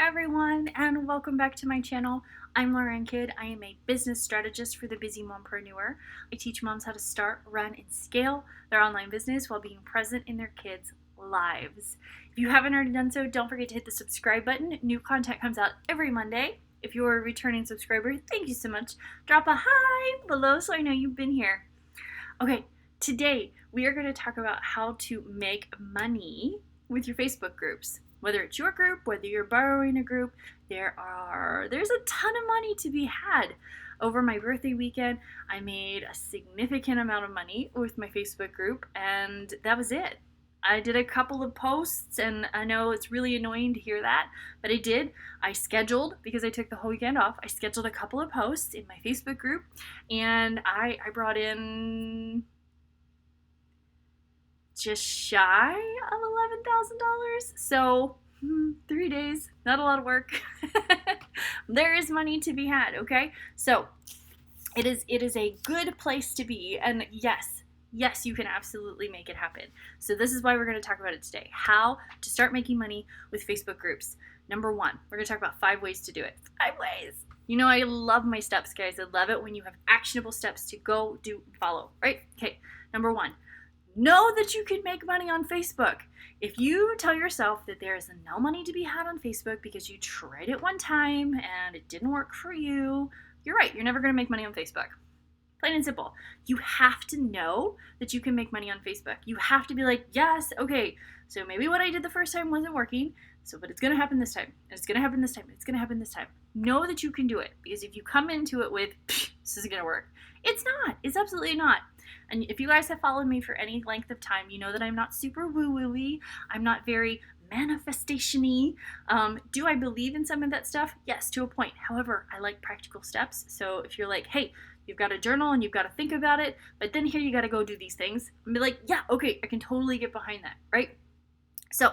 everyone, and welcome back to my channel. I'm Lauren Kidd. I am a business strategist for the busy mompreneur. I teach moms how to start, run, and scale their online business while being present in their kids' lives. If you haven't already done so, don't forget to hit the subscribe button. New content comes out every Monday. If you're a returning subscriber, thank you so much. Drop a hi below so I know you've been here. Okay, today we are going to talk about how to make money with your Facebook groups. Whether it's your group, whether you're borrowing a group, there's a ton of money to be had. Over my birthday weekend, I made a significant amount of money with my Facebook group, and that was it. I did a couple of posts, and I know it's really annoying to hear that, but I did. I scheduled, because I took the whole weekend off, I scheduled a couple of posts in my Facebook group, and I brought in just shy of $11,000. So 3 days, not a lot of work. There is money to be had, okay? So it is a good place to be, and yes, you can absolutely make it happen. So this is why we're going to talk about it today. How to start making money with Facebook groups. Number one, we're going to talk about 5 ways to do it. 5 ways. You know, I love my steps, guys. I love it when you have actionable steps to go do and follow, right? Okay, number one. Know that you can make money on Facebook. If you tell yourself that there is no money to be had on Facebook because you tried it one time and it didn't work for you, you're right. You're never going to make money on Facebook. Plain and simple. You have to know that you can make money on Facebook. You have to be like, yes, okay, so maybe what I did the first time wasn't working, but it's going to happen this time, and it's going to happen this time, and it's going to happen this time. Know that you can do it, because if you come into it with, this isn't going to work, it's not. It's absolutely not. And if you guys have followed me for any length of time, you know that I'm not super woo-woo-y. I'm not very manifestation-y. Do I believe in some of that stuff? Yes, to a point. However, I like practical steps. So if you're like, hey, you've got a journal and you've got to think about it, but then here you got to go do these things, and be like, yeah, okay, I can totally get behind that, right? So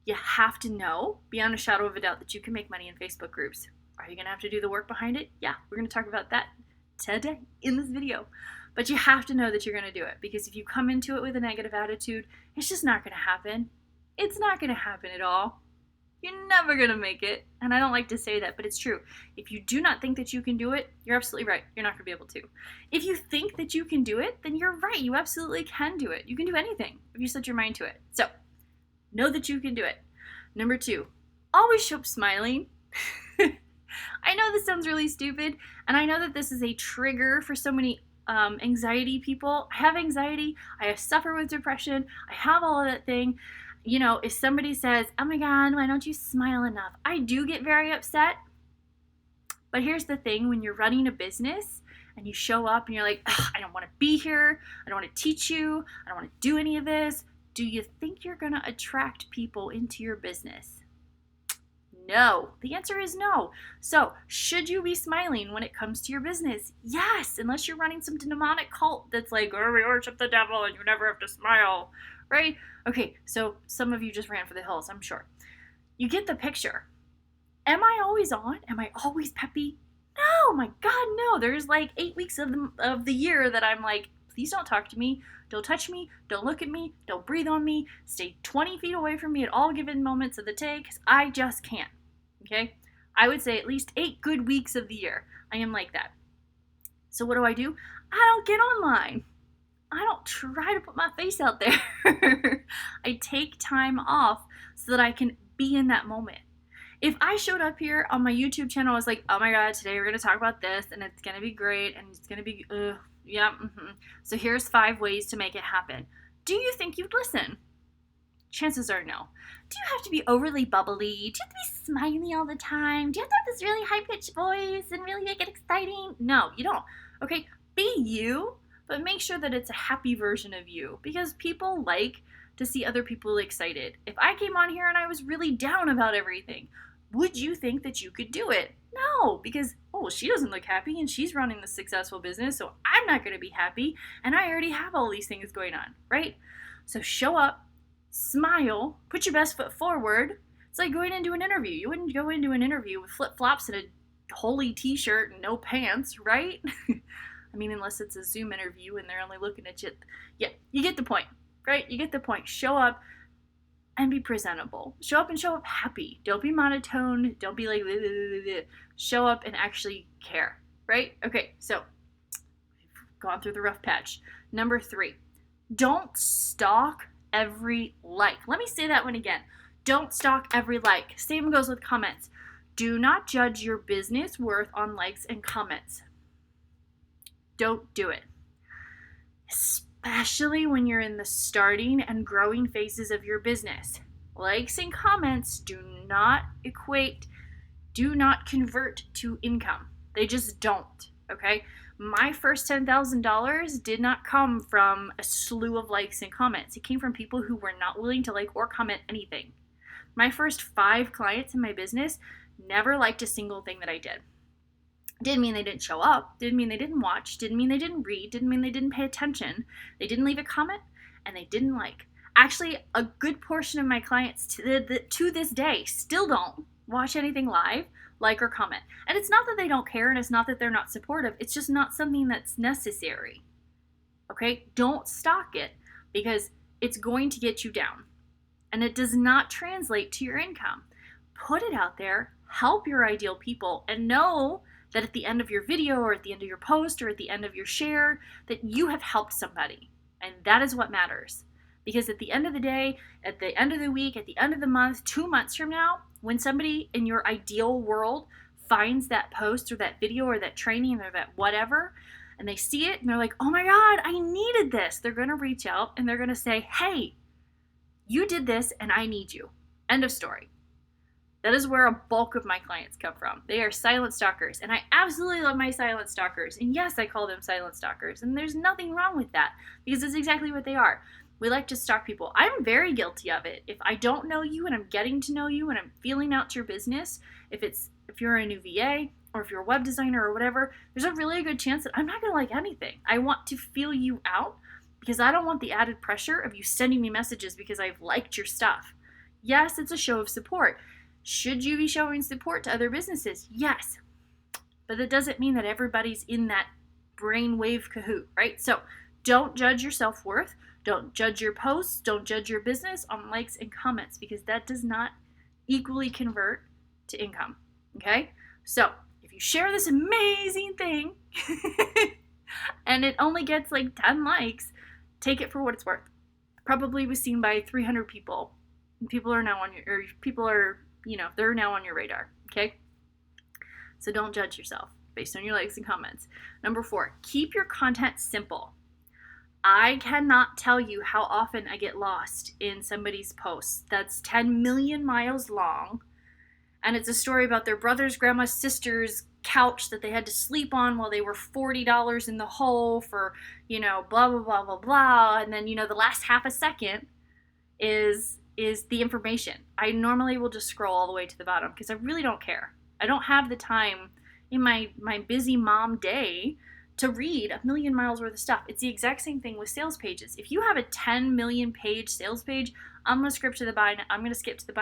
you have to know, beyond a shadow of a doubt, that you can make money in Facebook groups. Are you going to have to do the work behind it? Yeah, we're going to talk about that today in this video. But you have to know that you're going to do it, because if you come into it with a negative attitude, it's just not going to happen. It's not going to happen at all. You're never going to make it. And I don't like to say that, but it's true. If you do not think that you can do it, you're absolutely right. You're not going to be able to. If you think that you can do it, then you're right. You absolutely can do it. You can do anything if you set your mind to it. So know that you can do it. Number 2, always show up smiling. I know this sounds really stupid, and I know that this is a trigger for so many anxiety people. I have anxiety. I suffer with depression. I have all of that thing. You know, if somebody says, oh my God, why don't you smile enough? I do get very upset. But here's the thing, when you're running a business and you show up and you're like, I don't want to be here. I don't want to teach you. I don't want to do any of this. Do you think you're going to attract people into your business? No. The answer is no. So, should you be smiling when it comes to your business? Yes, unless you're running some demonic cult that's like, oh, we worship the devil and you never have to smile, right? Okay, so some of you just ran for the hills, I'm sure. You get the picture. Am I always on? Am I always peppy? No, my God, no. There's like 8 weeks of the year that I'm like, please don't talk to me, don't touch me, don't look at me, don't breathe on me, stay 20 feet away from me at all given moments of the day, because I just can't, okay? I would say at least 8 good weeks of the year, I am like that. So what do? I don't get online. I don't try to put my face out there. I take time off so that I can be in that moment. If I showed up here on my YouTube channel, I was like, oh my God, today we're going to talk about this, and it's going to be great, and it's going to be, So here's 5 ways to make it happen. Do you think you'd listen? Chances are no. Do you have to be overly bubbly? Do you have to be smiley all the time? Do you have to have this really high-pitched voice and really make it exciting? No, you don't. Okay, be you, but make sure that it's a happy version of you, because people like to see other people excited. If I came on here and I was really down about everything, would you think that you could do it? No, because, she doesn't look happy and she's running the successful business, so I'm not going to be happy, and I already have all these things going on, right? So show up, smile, put your best foot forward. It's like going into an interview. You wouldn't go into an interview with flip-flops and a holy t-shirt and no pants, right? I mean, unless it's a Zoom interview and they're only looking at you. Yeah, you get the point, right? You get the point. Show up, and be presentable. Show up and show up happy. Don't be monotone. Don't be like, show up and actually care, right? Okay, so we've gone through the rough patch. Number 3, don't stalk every like. Let me say that one again. Don't stalk every like. Same goes with comments. Do not judge your business worth on likes and comments. Don't do it. Especially when you're in the starting and growing phases of your business. Likes and comments do not convert to income. They just don't, okay? My first $10,000 did not come from a slew of likes and comments. It came from people who were not willing to like or comment anything. My first 5 clients in my business never liked a single thing that I did. Didn't mean they didn't show up, didn't mean they didn't watch, didn't mean they didn't read, didn't mean they didn't pay attention, they didn't leave a comment, and they didn't like. Actually, a good portion of my clients to this day still don't watch anything live, like, or comment. And it's not that they don't care, and it's not that they're not supportive, it's just not something that's necessary. Okay? Don't stalk it, because it's going to get you down. And it does not translate to your income. Put it out there, help your ideal people, and know that at the end of your video or at the end of your post or at the end of your share that you have helped somebody. And that is what matters. Because at the end of the day, at the end of the week, at the end of the month, 2 months from now, when somebody in your ideal world finds that post or that video or that training or that whatever, and they see it and they're like, oh my God, I needed this. They're going to reach out and they're going to say, hey, you did this and I need you. End of story. That is where a bulk of my clients come from. They are silent stalkers, and I absolutely love my silent stalkers. And yes, I call them silent stalkers, and there's nothing wrong with that because it's exactly what they are. We like to stalk people. I'm very guilty of it. If I don't know you and I'm getting to know you and I'm feeling out your business, if you're a new VA or if you're a web designer or whatever, there's a really good chance that I'm not going to like anything. I want to feel you out because I don't want the added pressure of you sending me messages because I've liked your stuff. Yes, it's a show of support. Should you be showing support to other businesses? Yes. But that doesn't mean that everybody's in that brainwave cahoot, right? So don't judge your self-worth. Don't judge your posts. Don't judge your business on likes and comments because that does not equally convert to income, okay? So if you share this amazing thing and it only gets like 10 likes, take it for what it's worth. Probably was seen by 300 people. People are now on your, or people are, they're now on your radar, okay? So don't judge yourself based on your likes and comments. Number 4, keep your content simple. I cannot tell you how often I get lost in somebody's posts that's 10 million miles long, and it's a story about their brother's grandma's sister's couch that they had to sleep on while they were $40 in the hole for, blah, blah, blah, blah, blah, and then, the last half a second is the information. I normally will just scroll all the way to the bottom because I really don't care. I don't have the time in my busy mom day to read a million miles worth of stuff. It's the exact same thing with sales pages. If you have a 10 million page sales page, I'm going to skip to the buy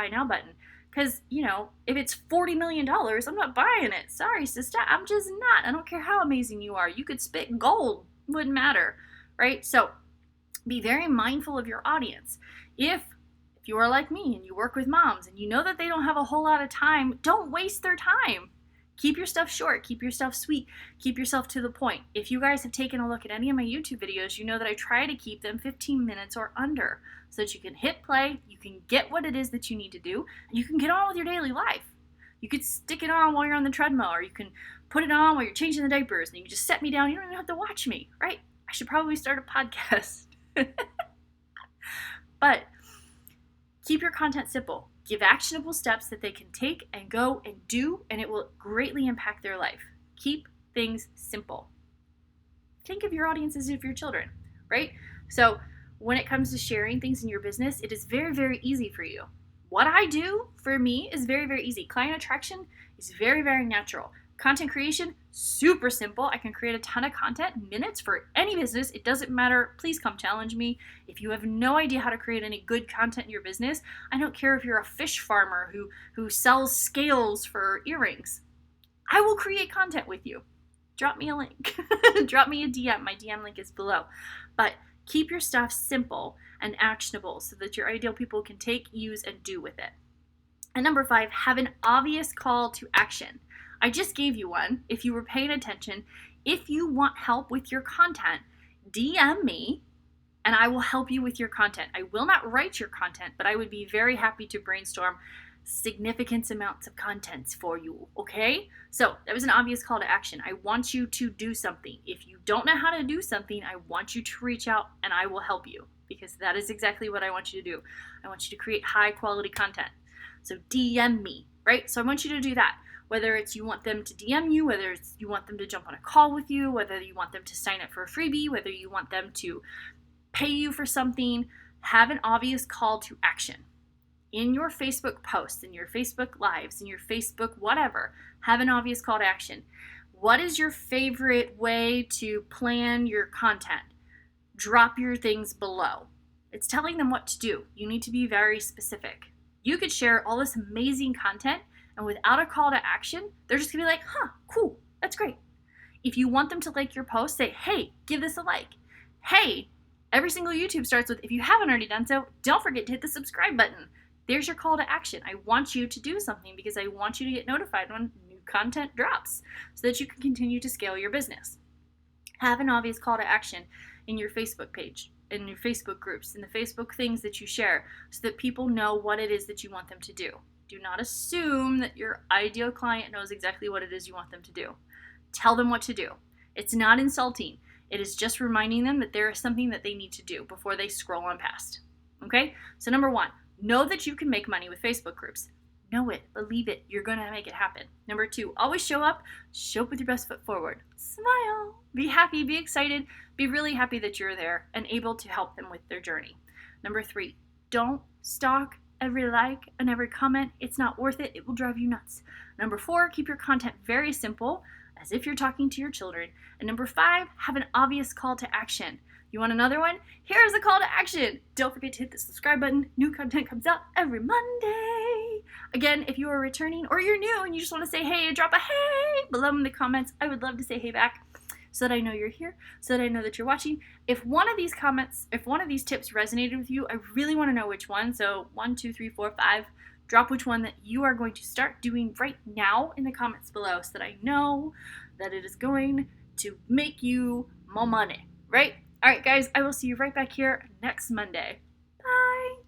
now button. Because, if it's $40 million, I'm not buying it. Sorry, sister, I'm just not. I don't care how amazing you are. You could spit gold. Wouldn't matter, right? So be very mindful of your audience. If you are like me and you work with moms and you know that they don't have a whole lot of time, don't waste their time. Keep your stuff short, keep your stuff sweet, keep yourself to the point. If you guys have taken a look at any of my YouTube videos, you know that I try to keep them 15 minutes or under so that you can hit play, you can get what it is that you need to do, and you can get on with your daily life. You could stick it on while you're on the treadmill, or you can put it on while you're changing the diapers, and you can just set me down. You don't even have to watch me, right? I should probably start a podcast. But keep your content simple. Give actionable steps that they can take and go and do, and it will greatly impact their life. Keep things simple. Think of your audience as if you're children, right? So when it comes to sharing things in your business, it is very, very easy for you. What I do for me is very, very easy. Client attraction is very, very natural. Content creation, super simple. I can create a ton of content in minutes for any business. It doesn't matter. Please come challenge me. If you have no idea how to create any good content in your business, I don't care if you're a fish farmer who sells scales for earrings. I will create content with you. Drop me a link. Drop me a DM. My DM link is below. But Keep your stuff simple and actionable so that your ideal people can take, use, and do with it. And number 5, have an obvious call to action. I just gave you one. If you were paying attention, if you want help with your content, DM me and I will help you with your content. I will not write your content, but I would be very happy to brainstorm significant amounts of contents for you, okay? So that was an obvious call to action. I want you to do something. If you don't know how to do something, I want you to reach out and I will help you, because that is exactly what I want you to do. I want you to create high quality content. So DM me, right? So I want you to do that. Whether it's you want them to DM you, whether it's you want them to jump on a call with you, whether you want them to sign up for a freebie, whether you want them to pay you for something, have an obvious call to action. In your Facebook posts, in your Facebook lives, in your Facebook whatever, have an obvious call to action. What is your favorite way to plan your content? Drop your things below. It's telling them what to do. You need to be very specific. You could share all this amazing content, and without a call to action, they're just gonna be like, huh, cool, that's great. If you want them to like your post, say, hey, give this a like. Hey, every single YouTube starts with, if you haven't already done so, don't forget to hit the subscribe button. There's your call to action. I want you to do something because I want you to get notified when new content drops so that you can continue to scale your business. Have an obvious call to action in your Facebook page, in your Facebook groups, in the Facebook things that you share so that people know what it is that you want them to do. Do not assume that your ideal client knows exactly what it is you want them to do. Tell them what to do. It's not insulting. It is just reminding them that there is something that they need to do before they scroll on past. Okay? So number 1, know that you can make money with Facebook groups. Know it, believe it, you're gonna make it happen. Number 2, always show up with your best foot forward. Smile, be happy, be excited, be really happy that you're there and able to help them with their journey. Number 3, don't stalk every like and every comment. It's not worth it, it will drive you nuts. Number 4, keep your content very simple, as if you're talking to your children. And number 5, have an obvious call to action. You want another one? Here's the call to action. Don't forget to hit the subscribe button. New content comes out every Monday. Again, if you are returning or you're new and you just want to say hey, drop a hey below in the comments. I would love to say hey back so that I know you're here, so that I know that you're watching. If one of these tips resonated with you, I really want to know which one. So 1, 2, 3, 4, 5. Drop which one that you are going to start doing right now in the comments below so that I know that it is going to make you more money, right? All right, guys, I will see you right back here next Monday. Bye.